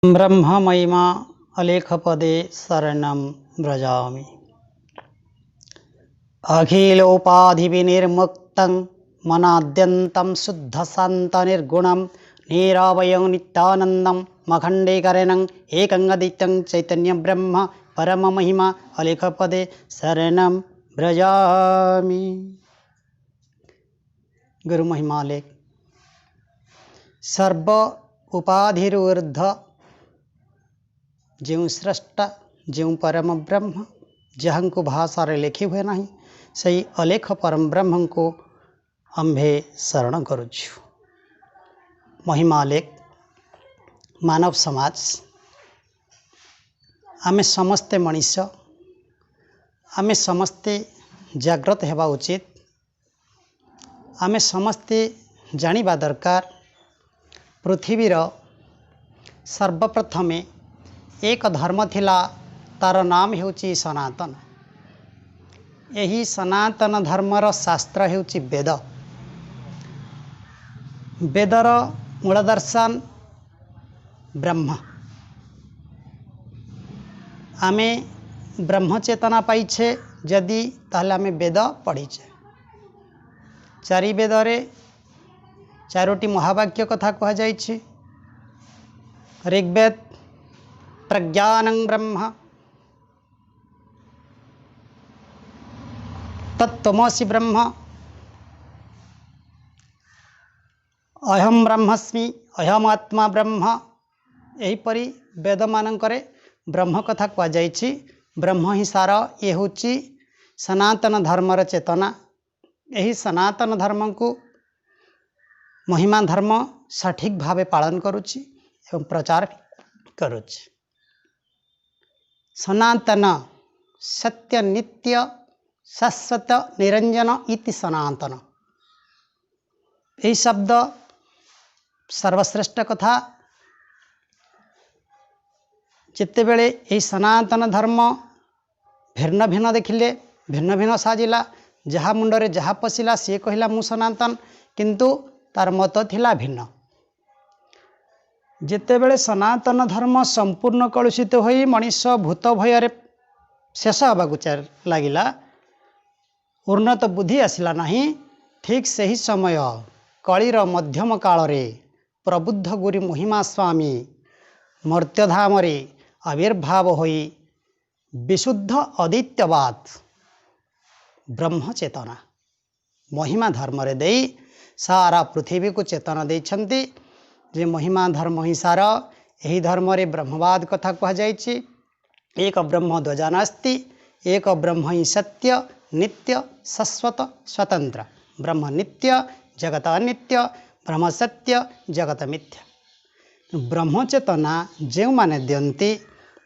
ब्रह्ममयिमा अलेखपदे शरणं व्रजामि। अखिलोपाधिविनिर्मुक्तं मनाद्यन्तं शुद्धशान्तनिर्गुणं निरावयं नित्यानन्दं मखण्डीकरणं एकं चैतन्यब्रह्म परममहिमा अलेखपदे शरणं व्रजामि। गुरु महिमा लेख सर्व उपाधिरूर्ध जो स्रष्टा जो परम ब्रह्म जहाँ को भाषा लेखि हुए नहीं सही अलेख परम ब्रह्म को आम्भे शरण करुछु। महिमा लेख मानव समाज आमे समस्ते मनीष आमे समस्ते जागृत हेबा उचित। आमे समस्ते जानिबा दरकार पृथ्वीर सर्वप्रथमे एक धर्म थिला तार नाम हेउची सनातन। यही सनातन धर्मर शास्त्र हेउची वेद। वेदर मूल दर्शन ब्रह्म। आमे ब्रह्म चेतना पाइछे जदि ताहले आमे वेद पढ़ीचे। चारि वेदरे चारोटी महावाक्य कथा कहा जाइछे। ऋग्वेद प्रज्ञानं ब्रह्म तत्त्वमसि ब्रह्म अहम ब्रह्मस्मि अहमात्मा ब्रह्म। एहीपरि वेद मानकरे ब्रह्म कथा कहा जाइछी। ब्रह्म ही सार ये होची सनातन धर्मर चेतना। यही सनातन धर्म को महिमा धर्म सठिक भावे पालन करुची एवं प्रचार करुची। सनातन सत्य नित्य शाश्वत निरंजन इति सनातन यही शब्द सर्वश्रेष्ठ कथा। जिते बेले यही सनातन धर्म भिन्न भिन्न देखिले भिन्न भिन्न साजिला जहा मुंडरे जहा पशिला सी कहला मु सनातन किंतु तार मत थिला भिन्न। जितेबले सनातन धर्म संपूर्ण कलुषित होई मनीष भूत भयर शेष होगा लगिला उन्नत बुद्धि आसला नहीं। ठीक सही समय कलिर मध्यम काल रे प्रबुद्ध गुरु महिमा स्वामी मर्त्यधाम रे आविर्भाव होई विशुद्ध अद्वैतवाद ब्रह्म चेतना महिमा धर्म रे देई सारा पृथ्वी को चेतना देछंती। जे महिमा धर्म ही सार यही धर्म रे ब्रह्मवाद कथा कहा जाइछी। एक ब्रह्म ध्वजा नास्ति एक ब्रह्म ही सत्य नित्य शाश्वत स्वतंत्र। ब्रह्म नित्य जगत अनित्य ब्रह्म सत्य जगत मिथ्या। ब्रह्म चेतना जो माने दियंती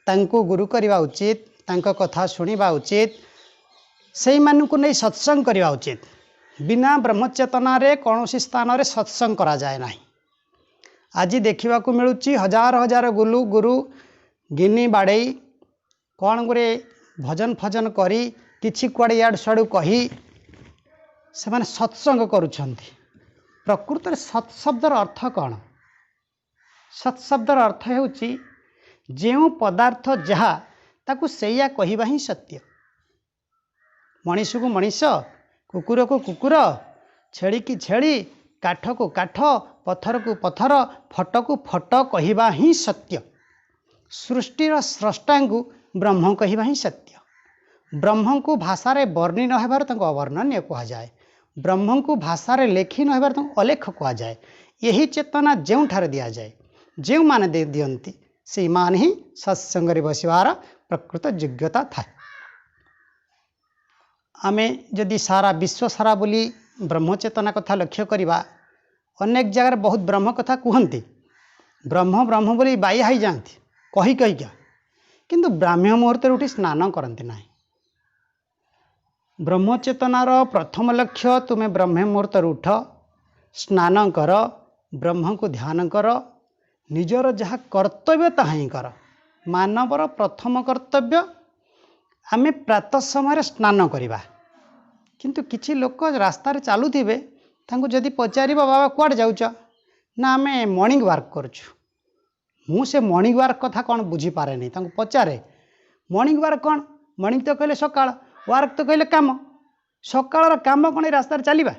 तांको गुरु करिवा उचित तांको कथा सुनिबा उचित सेई मानकु नै सत्संग करिवा उचित। बिना ब्रह्म चेतना रे कौनसी स्थान रे सत्संग करा जाए नाही। आज देखा मिलूँ हजार हजार गुरु गिनी बाड़े कौन गुरे भजन फजन करी किछि कुआड़े याड़ साड़ू कही से माने सत्संग करुछंती। प्रकृत में सत्शब्दर अर्थ कौन? सत्शब्दर अर्थ हेउची जो पदार्थ जहा ताकू सेया कहिबा ही सत्य। मनीष को मनीष कुकुर को कुकुर छेड़ी की छेड़ी काठ को काठ पत्थर को पत्थर फट को फट कहिबा ही सत्य। सृष्टिर स्रष्टा को ब्रह्म कहिबा ही सत्य। ब्रह्म को भाषा रे वर्णी न हेबार तांको अवर्णनीय कहा जाए। ब्रह्म को भाषा रे लेखि न हेबार तांको अलेख कहा जाए। यही चेतना जो ठारे दिया जाए जो माने दे दियंती से मान ही सत्संग रे बसिवार प्रकृत योग्यता थाए। आमे जदि सारा विश्व सारा बोली ब्रह्म चेतना कथा लक्ष्य करिबा अनेक जगह बहुत ब्रह्म कथा कहते ब्रह्म ब्रह्म बोली बाई हाई जाती कही कहीका किंतु ब्राह्म्य मुहूर्त उठी स्नान करते ना। ब्रह्म चेतनार प्रथम लक्ष्य तुम्हें ब्रह्म मुहूर्त उठ स्नान कर ब्रह्म को ध्यान कर निजर जहाँ कर्तव्य ताहा ही कर। मानवर प्रथम कर्तव्य आमे प्रातः समय स्नान करवा किंतु किछि लोक रास्ता चलुवे तांको जदि पचार बाबा कुआडे जाऊच ना आमे मॉर्निंग वर्क करुछु मु से मॉर्निंग वार्क कथा कौन बुझीपारे नहीं पचारे मॉर्निंग वार्क कौन मॉर्निंग तो कहले सकाळ वार्क तो कहले काम सकाळ काम कौन रास्तार चलवा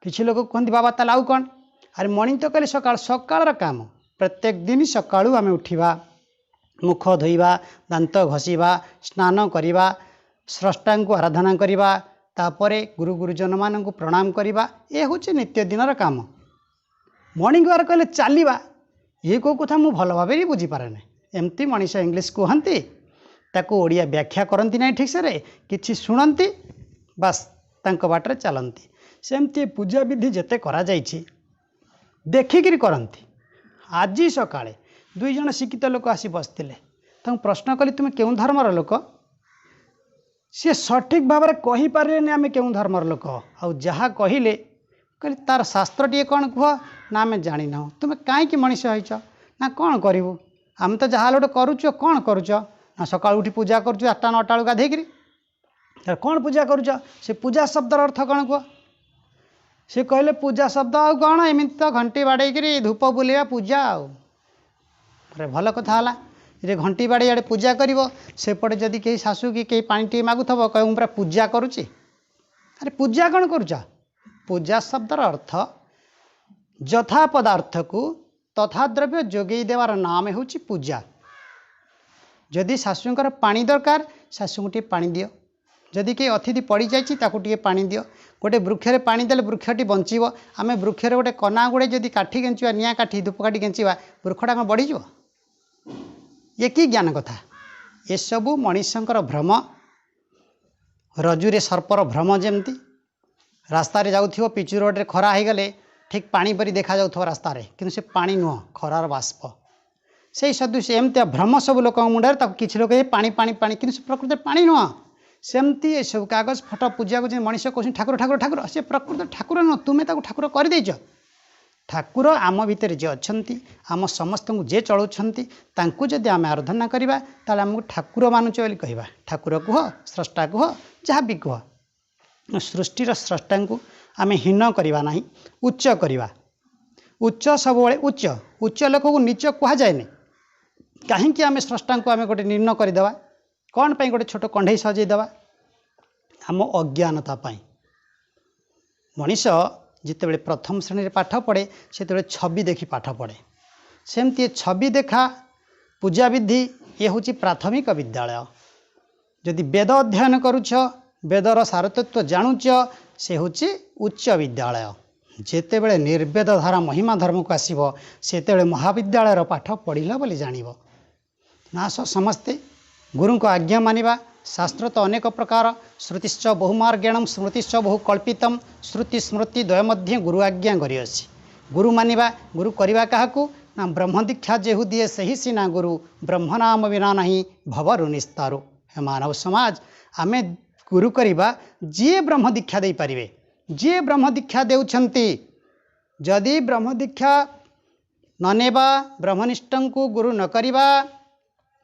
किसी लोग कहते बाबा ताल आउ कौन अरे मॉर्निंग तो कहले सकाळ सकाळ काम प्रत्येक दिन सकाळू आम उठा मुख धोइबा दांत घसीबा स्नान करवा स्रष्टा को आराधना करवा तापरे गुरु गुरुजन मान प्रणाम करवा ये हूँ नित्य दिन काम मॉर्निंग वार्क कहले चलवा ये को कथा मु भल भाव भी बुझीपारे ना एमती मनीष इंग्लीश कहती ताको ओडिया व्याख्या करती ना ठीक से किसी शुणती बास तांको बाटर चलती सेमती पूजा विधि जेते करा जाइछि देखिकी करती आज सकाळे दुई जन शिक्षित लोक आसी बसते प्रश्न कली तुम क्यों धर्मर लोक सी सठिक भाव में कहीपर आम क्यों धर्मर लोक आउ जहाँ कहले कहले तार शास्त्र टी कौन कह ना आम जानी ना तुम कहीं मनीष होइछ ना कौन करूँ आम तो जहाँ गोटे करुच कौन करुच ना सकाल उठी पूजा करुच 8टा 9टा बेलू गाधेकरी कौन पूजा करुच से पूजा शब्दर अर्थ कौन कह सी कहले पूजा शब्द आउ कौन एमती तो घंटी बाड़े धूप बुलेवा पूजा आउ भल कथा है घंटी बाड़ी आड़े पूजा कर सेपटे जदि कहीं शाशु कि कहीं पानी टे मागुव कह पूरा पूजा करुच्ची अरे पूजा कौन करुच पूजा शब्दर अर्थ यथा पदार्थ को तथा द्रव्य जोगई देवार नाम हूँ पूजा जदि शाशुंकर पानी दरकार शाशु टे पानी दियो जदि कहीं अतिथि पड़ जाए पानी दियो गोटे वृक्षरे पानी देले वृक्षटी बंचीब आम वृक्षरे गोटे कना गुड़े जदि काठी गेंचवा निआ काठी धूपकाठी गेंचवा वृक्षटा कौन बढ़ीज ये कि ज्ञान कथा ये सबू मनीषंकर भ्रम रजुरे सर्पर भ्रम जमती रास्तार जाऊँ पिचु रोड्रे खरा हो गले ठीक पानी परी देखा जाऊ रास्तार कि से पानी नुह खरार बाष्प से सदृश एमती भ्रम सब लोक मुंडे किसी लोग पानी पानी पानी कि प्रकृति पानी नुह सेमती ये सब कागज फटो पूजा को मनीष कौन ठाकुर ठाकुर ठाकुर से प्रकृति ठाकुर नुह तुम्हें ठाकुर कर ठाकुर आम भितर जे अच्छी आम समस्त जे चलाउछंती तांकु जदि आम आराधना करवा ताले आमको ठाकुर मानुच बोली कहवा ठाकुर कह स्रष्टा कह जहाँ भी कह सृष्टिर स्रष्टा को आम हीन करवा ना उच्च करवा उच्च सब उच्च उच्च लोक को नीच कह जाए कहीं आम स्रष्टा को आम गोटे निर्णय करदे कौन पाई गोटे छोट कंढे सजेदेवा आम अज्ञानता मनीष जितेबाला प्रथम श्रेणी पाठ पढ़े से छवि देखी पाठ पढ़े सेमती छवि देखा पूजा विधि ये हूँ प्राथमिक विद्यालय जदि वेद अध्ययन करुछ वेदर सारतत्व जानुच से हूँ उच्च विद्यालय जितेबाला निर्वेद धारा महिमा धर्म को आसब से महाविद्यालय पाठ पढ़ल बोली जान ना समस्ते गुरु को आज्ञा मानिबा शास्त्र तो अनेक प्रकार श्रुतिश्च बहुमार्गेणम स्मृतिश्च बहु कल्पितम श्रुति स्मृति द्वय मध्य गुरु आज्ञा गरिअछि गुरु मानिबा गुरु करवा काहाकू ना ब्रह्म दीक्षा जेहु दिए सही सीना गुरु ब्रह्म नाम बिना नहीं भवरु निस्तारु हे मानव समाज आमे गुरु करवा जी ब्रह्म दीक्षा दे पारिबे जी ब्रह्म दीक्षा देउछंती जदि ब्रह्म दीक्षा न नेबा ब्रह्मनिष्ठ को गुरु न करवा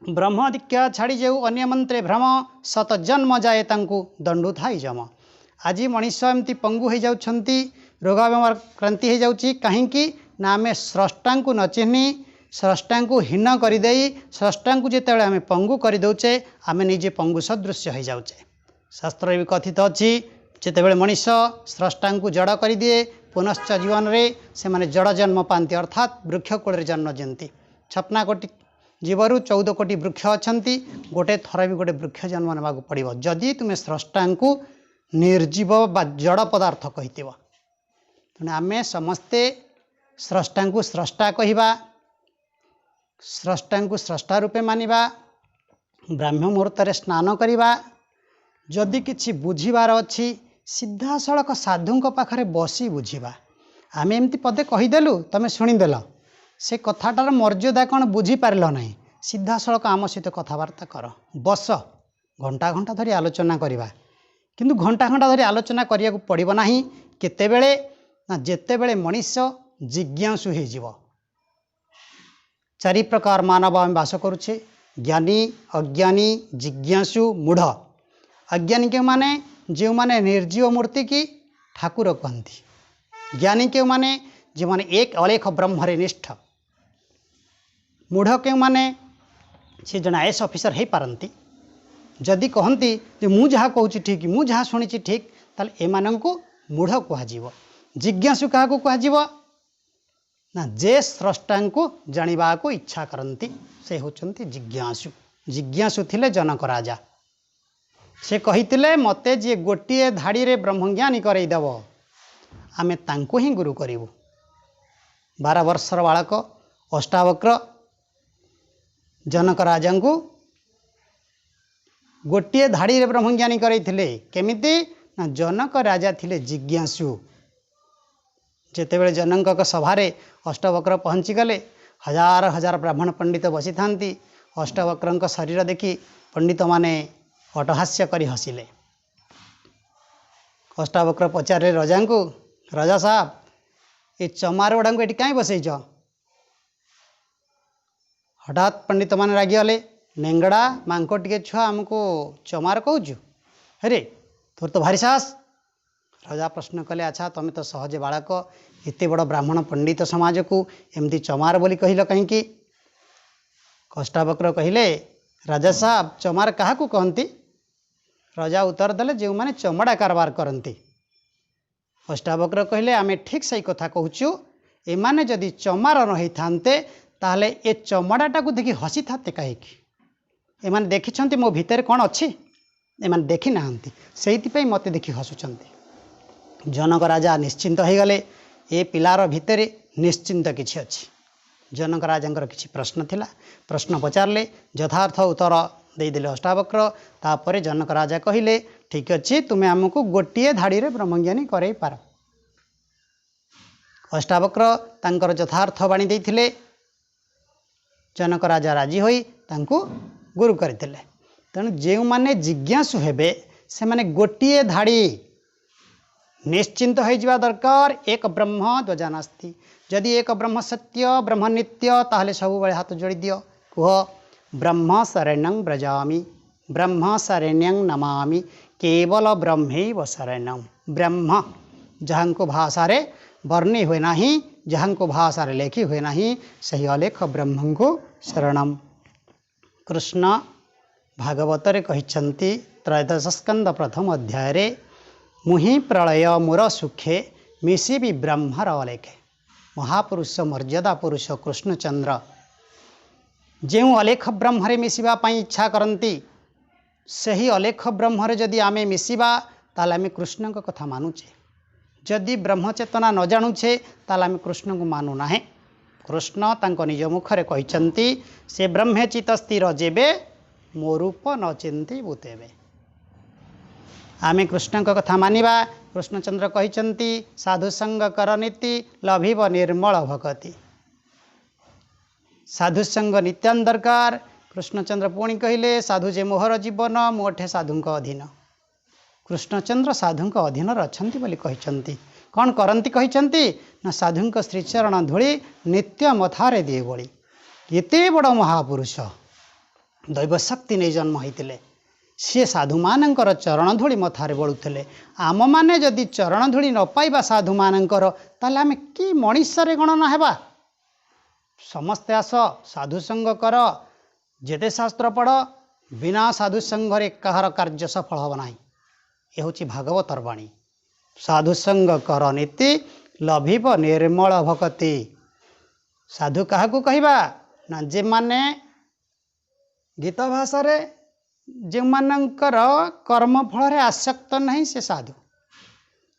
ब्रह्म दीक्षा छाड़ी जाऊ अन्य मंत्रे भ्रम शत जन्म जाए तांकु दंडु थाई जम आज मनीष एमती पंगु हो जाउछंती रोग बेमार क्रांति हो जाउची कहीं ना आम स्रष्टा को न चिन्ह स्रष्टा को हीन करदे स्रष्टा को जिते आम पंगु करदे आम निजे पंगु सदृश हो जाऊे शास्त्र भी कथित अच्छी जिते मनीष स्रष्टा को जड़ कर दिए पुनश्च जीवन में से माने जड़ जन्म पाती अर्थात वृक्ष कूल जन्म जयंती 56 कोटी जीवर 14 कोटी वृक्ष अच्छी गोटे थर भी गोटे वृक्ष जन्म ना पड़ो जदि तुम्हें स्रष्टा को निर्जीव बा जड़ पदार्थ कही तेणु आम समस्ते स्रष्टा को स्रष्टा कहवा स्रष्टा को स्रष्टा रूपे मानिबा ब्राह्म मुहूर्त स्नान करवा जदि किछि बुझीबार अच्छी सीधा सड़क साधु पाखे बसी बुझा आम एमती पदे कहीदेलु तुम शुणीदेल से कथाटार मर्यादा कौन बुझीपार ना सीधा सड़क आम सहित कथबार्ता कर बस घंटा घंटा धरी आलोचना करवा किंतु घंटा घंटा धरी आलोचना करिया को पड़ो ना केतेबेले ना जेतेबेले मनीष जिज्ञासु हो चारि प्रकार मानव आम बास करुचे ज्ञानी अज्ञानी जिज्ञासु मूढ़ अज्ञानी के माने जो माने निर्जीव मूर्ति की ठाकुर कहती ज्ञानी के माने जो माने एक अलेख ब्रह्मरे निष्ठ मूढ़ के माने से जन आईएएस ऑफिसर हो पारती जदि कहती जे मु जहाँ कहूँ ठीक मु जहाँ शुणी ठीक ताल एमान को मूढ़ कह जिज्ञासु क्या कह ना जे स्रष्टा को जाना को इच्छा करती से होचंती जिज्ञासु। जिज्ञासु थिले जनक राजा से कही मते जी गोटे धाड़ी रे ब्रह्मज्ञानी करईदेव आमे तांको ही गुरु करिवु। 12 वर्षर बालक अष्टावक्र जनक राजा को गोटे धाड़ी रे ब्रह्मज्ञानी करईथिले केमिति ना जनक राजा थिले जिज्ञासु। जेतेबेले जनक सभारे अष्टावक्र पहुँची गले हजार हजार ब्राह्मण पंडित बसी थांती। अष्टावक्र शरीर देखि पंडित माने अटहास्य करी हसिले। अष्टावक्र पचारे राजा को राजा साहब ये चमार गुड़ा को ये कहीं बसईच। हठात पंडित मान रागिगले नेंगड़ा मांको टे छुआ आमको चमार कहूँ अरे तोर तो भारी साहस। राजा प्रश्न कले अच्छा तुम तो सहज बालक एत बड़ ब्राह्मण पंडित समाज को एमती चमार बोली कहल कहीं। अष्टावक्र कहले राजा साहब चमार क्या कहती। राजा उत्तर देले जो माने चमड़ा कारबार करती। अष्टावक्र कहले आमे ठीक सही कथा कहूँ एमाने जदि चमार न थांते ताहले ए चमड़ाटा को देखि हसी थाते कहीं। एमाने देखिछंती मो भितर कौन अच्छी एमाने देखी नाहंती सेइथिपई मते देखि हसुचंती। जनक राजा निश्चिंत हो गले ए पिलार भितर निश्चिंत किछि अछि। जनक राजा किछि प्रश्न थिला प्रश्न पचारले यथार्थ उत्तर देदेले अष्टावक्र। तापर जनक राजा कहिले ठीक अच्छे तुम्हें आमको गोटे धाड़ी रे ब्रह्मज्ञानी करई पार। अष्टावक्र तांकर यथार्थ बाणी देइथिले। जनक राजा राजी होई तांको गुरु करथिले। तेणु जो माने जिज्ञासु हेबे से माने गोटे धाड़ी निश्चिंत हो जावा दरकार। एक ब्रह्म ध्वजा नास्ति। जदि एक ब्रह्म सत्य ब्रह्म नित्य ताहले सब बड़े हाथ जोड़ी दियो कह ब्रह्म शरणं ब्रजामि ब्रह्म शरण्यं नमामि केवल ब्रह्मैव शरणं। ब्रह्म जहाँ को भाषा रे वर्णी हुए नाही जहाँ को भाषा रे लेखी हुए नाही सही अलेख ब्रह्म को शरणम। कृष्ण भागवत रे कहिछंती त्रयोदश स्कंद प्रथम अध्याय रे मुहि प्रलय मोर सुखे मिशिबि ब्रह्मर अलेखे। महापुरुष मर्यादा पुरुष कृष्णचंद्र जो अलेख ब्रह्मरे मिशिबा पई इच्छा करती सही अलेख ब्रह्मरे जदि आमे मिशिबा ताले आमे कृष्ण को कथा मानुचे। जदि ब्रह्मचेतना न जानुछे ताले आमे कृष्ण को मानु नाहे। कृष्ण तांको निज मुखरे कहिछंती से ब्रह्मे चित स्थिर जेबे मो रूप न चिंती बुतेबे। आमे कृष्ण को कथा मानिबा। कृष्णचंद्र कहिछंती साधु संग कर नीति लभिब निर्मल भगति। साधु संग नित्यान दरकार। कृष्णचंद्र पुणी कहले साधु जे मोहर जीवन मोठे साधु अधीन। कृष्णचंद्र साधु अधीन अच्छा बोली कहिछंती। कौन करती कहिछंती ना साधु श्रीचरण धूली नित्य मथारे दिए बोली। एते बड़ महापुरुष दैव शक्ति नहीं जन्म होते सी साधु मानकर चरण धूली मथारे बलुले। आम मैने जदि चरण धूली न पाइबा साधु मानकर ताले आमे कि मनुष्य गणना हेबा। समस्ते आस साधु संग कर जेते शास्त्र पढ़ बिना साधु संघरे कहार कार्य सफल हम ना। ये हूँ भागवतर वाणी। साधु संग कर नीति लभिब निर्मल भगति। साधु क्या कहवा ना जे माने गीत भाषा रे जो मानकर कर्म फल आसक्त नहीं से साधु।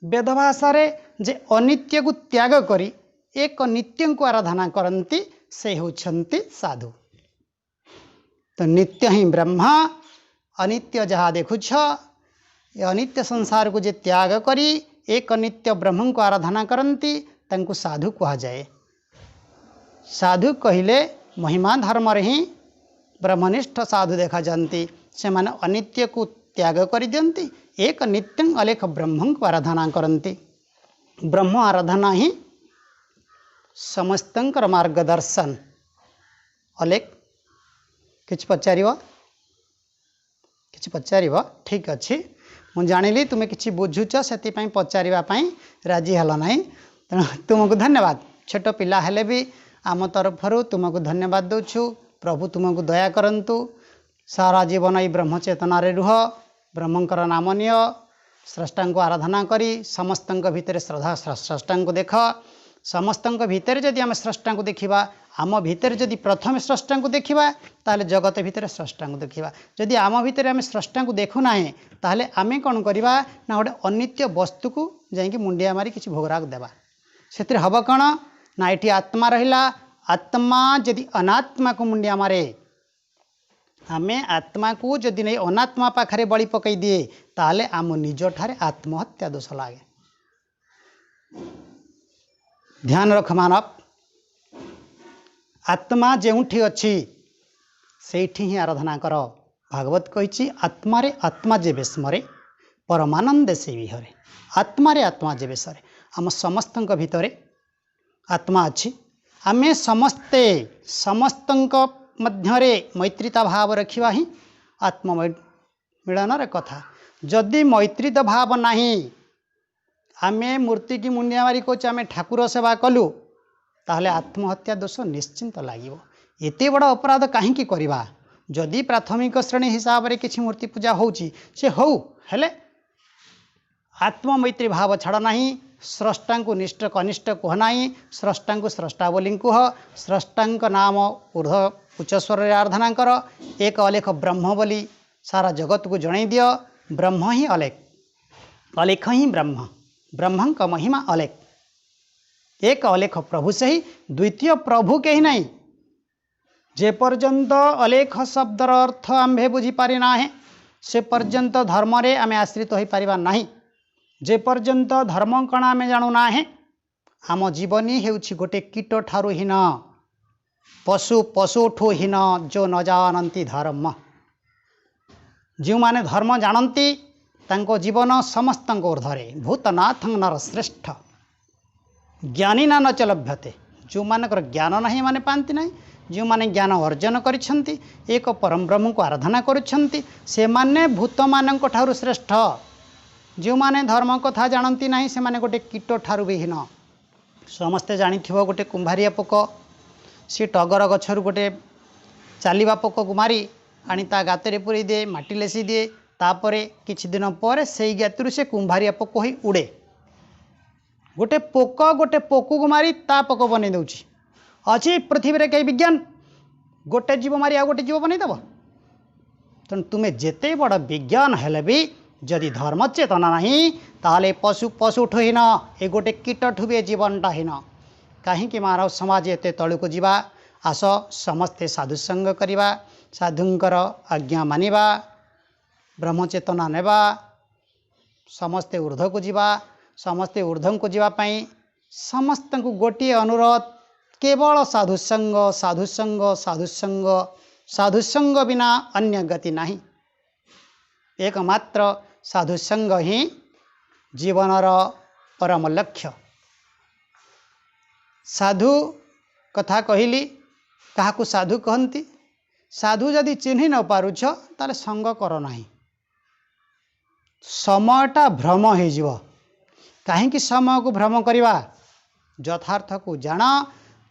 वेद भाषा रे जे अनित्य को त्याग करी एक नित्य को आराधना करती से होछंती साधु। तो नित्य ही ब्रह्मा अनित्य जहाँ देखुछ ये अनित्य संसार को जे त्याग करी एक नित्य ब्रह्म को आराधना करती तांको साधु कहा जाए। साधु कहिले महिमा धर्म रे ही ब्रह्मनिष्ठ साधु देखा जाती से माने अनित्य को त्याग कर दियंती एक नित्य अलेख ब्रह्म को आराधना करती। ब्रह्म आराधना ही समस्तंकर मार्गदर्शन। अलेख किछ पचार ठीक अच्छे मुझे जानिली तुम्हें किसी बुझुच से पचारे राजी हल ना। तेणु तुमको धन्यवाद। छोट पिला हेले भी आम तरफरु तुमको धन्यवाद दौछु। प्रभु तुमको दया करंतु, सारा जीवन ये ब्रह्मचेतना रे रुह, ब्रह्मंकर नाम निय, स्रष्टा को आराधना करी समस्त भितर श्रद्धा स्रष्टा को देख। समस्त भितर जदि आम स्रष्टा को देखा, आम भितर जदि प्रथम स्रष्टा को देखा ताले जगत भितर स्रष्टा को देखा। जदि आम भितर आम स्रष्टा को देखुना ताले आम कौन करवा ना गोटे अनित्य वस्तु को जाकि मुंडिया मारी किसी भोगराग देवा। से हम कौन ना ये आत्मा रहा। आत्मा जदि अनात्मा को मुंडिया मारे, आमे आत्मा को जदि नहीं अनात्मा पाखरे बलि पकई दिए ताले आम निज ठारे आत्महत्या दोष लगे। ध्यान रख मानव, आत्मा जेउठी अच्छी सेठी ही आराधना कर। भागवत कही आत्मा रे आत्मा जेबे स्मरे परमानंदे से विहरे। आत्मा रे आत्मा जेबे सरे। आम समस्त भितरे आत्मा अच्छी। आमे समस्ते समस्तंक मध्यरे मैत्रीता भाव रखिवा ही आत्म मिलन कथा। जदि मैत्रीता भाव नहीं, आमे मूर्ति की मुंडिया मारी कौच आमे ठाकुर सेवा कलु ताहले आत्महत्या दोष निश्चिंत लागिवो। एते बड़ अपराध काहींकी करवा। जदि प्राथमिक श्रेणी हिसाब रे किछि मूर्ति पूजा होउची से हौ, हेले आत्ममैत्री भाव छाड़ नहीं। स्रष्टा को निष्ठ कनिष्ठ कह नहीं, स्रष्टा को स्रष्टा बोली कह। स्रष्टा नाम ऊर्ध उच्च स्वर आराधना कर। एक अलेख ब्रह्म बोली सारा जगत को जन दियो। ब्रह्म ही अलेख, अलेख ही ब्रह्म, ब्रह्म का महिमा अलेख। एक अलेख प्रभु से ही, द्वितीय प्रभु कहीं नहीं। जे पर्यंत अलेख शब्दर अर्थ आम्भे बुझी पारि ना है से पर्यंत धर्म रे आमे आश्रित हो पारिबा नहीं। जे पर्यंत धर्म कण आमे जाणु ना है, आम जीवनी हेउछि गोटे कीट ठारू हीन, पशु पशुठू हीन जो न जानती धर्म। जो माने धर्म जानती तांको जीवन समस्त ऊर्धरे। भूतनाथ नर श्रेष्ठ ज्ञानी ना न चलभ्यते। जो मानकर ज्ञान नहीं माने पांति नहीं। जो माने ज्ञान अर्जन करिछंती, एक परम ब्रह्म को आराधना करिछंती, से माने भूत मानक ठारू श्रेष्ठ। जो माने धर्म कथा जानती नहीं से माने गोटे कीट ठारू भी हीन। समस्ते जानिथिबो गोटे कुंभारिया पोक, सी टगर गछरु गोटे चालिबा पोक को मारी आनी ता गातरे पुरी दिए, माटी लेसी दिए। तापरे किछि दिन पर सेई गातरु से कुंभारिया पोक होई उड़े। गोटे पोक को मारी ता पोक बनै दउछि। अच्छी पृथ्वी रे कई विज्ञान गोटे जीव मारी आ गोटे जीव बनई देव। तेणु तुम्हें जेते बड़ विज्ञान हेले भी जदि धर्म चेतना नहीं ताले पशु पशुठू हीन, ए गोटे कीटठू भी जीवनटा हीन। कहीं मानव समाज एते तलुक जीवा। आस समस्ते साधुसंग करिबा, साधुंकर आज्ञा मानिबा, ब्रह्मचेतना नेबा, समस्ते ऊर्ध को जीवा। समस्ते ऊर्धं को जीवा पाई समस्त को गोटे अनुरोध, केवल साधुसंग साधुसंग साधुसंग साधुसंग बिना अन्य गति नहीं। एकमात्र साधुसंग ही जीवनर परम लक्ष्य। साधु कथा कहली, काहाकू साधु कहती। साधु जदि चिन्ह न पारुछ ताले संग कर नाही। समयटा भ्रम हो जीव। कहीं समय को भ्रम करवा, यथार्थ को जान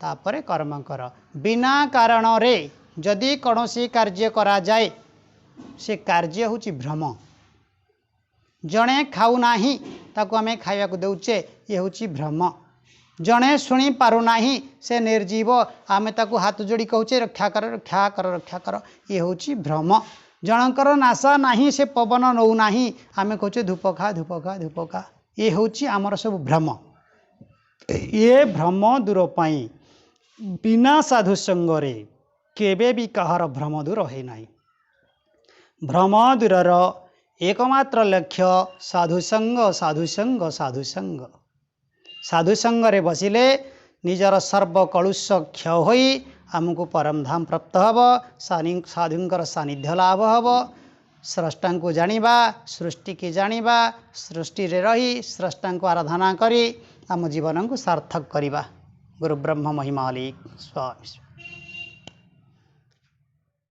तापरे कर्म कर। बिना कारण रे जदि कौनसी कार्य करा जाए से कार्य होची भ्रम। जड़े खाऊ नाही ताको आमे खाइबा को देउचे, ये होची भ्रम। जड़े शुणी पारु नाही से निर्जीव, आमे ताको हाथ जोड़ी कहूचे रक्षा कर रक्षा कर रक्षा कर, ये होची भ्रम। जनकर नासा नाही से पवन नौ नाही, आमे कहूचे धूप खा धूप खा धूप खा, ये होची आमर सब भ्रम। ये भ्रम दूर पाई बिना साधु संगरे केबे भी कहार भ्रम दूर है नाही। भ्रम दूरर एकमात्र लक्ष्य साधुसंग साधुसंग साधुसंग। साधुसंग रे बसिले निजर सर्व कलुष क्षय होई आमको परम धाम प्राप्त हब। साधुंकर सानिध्य लाभ हब। स्रष्टा को जानिबा, सृष्टि की जानिबा, सृष्टि रे रही स्रष्टा को आराधना करी आम जीवन को सार्थक करिबा। गुरु ब्रह्म महिमालिक स्वामी।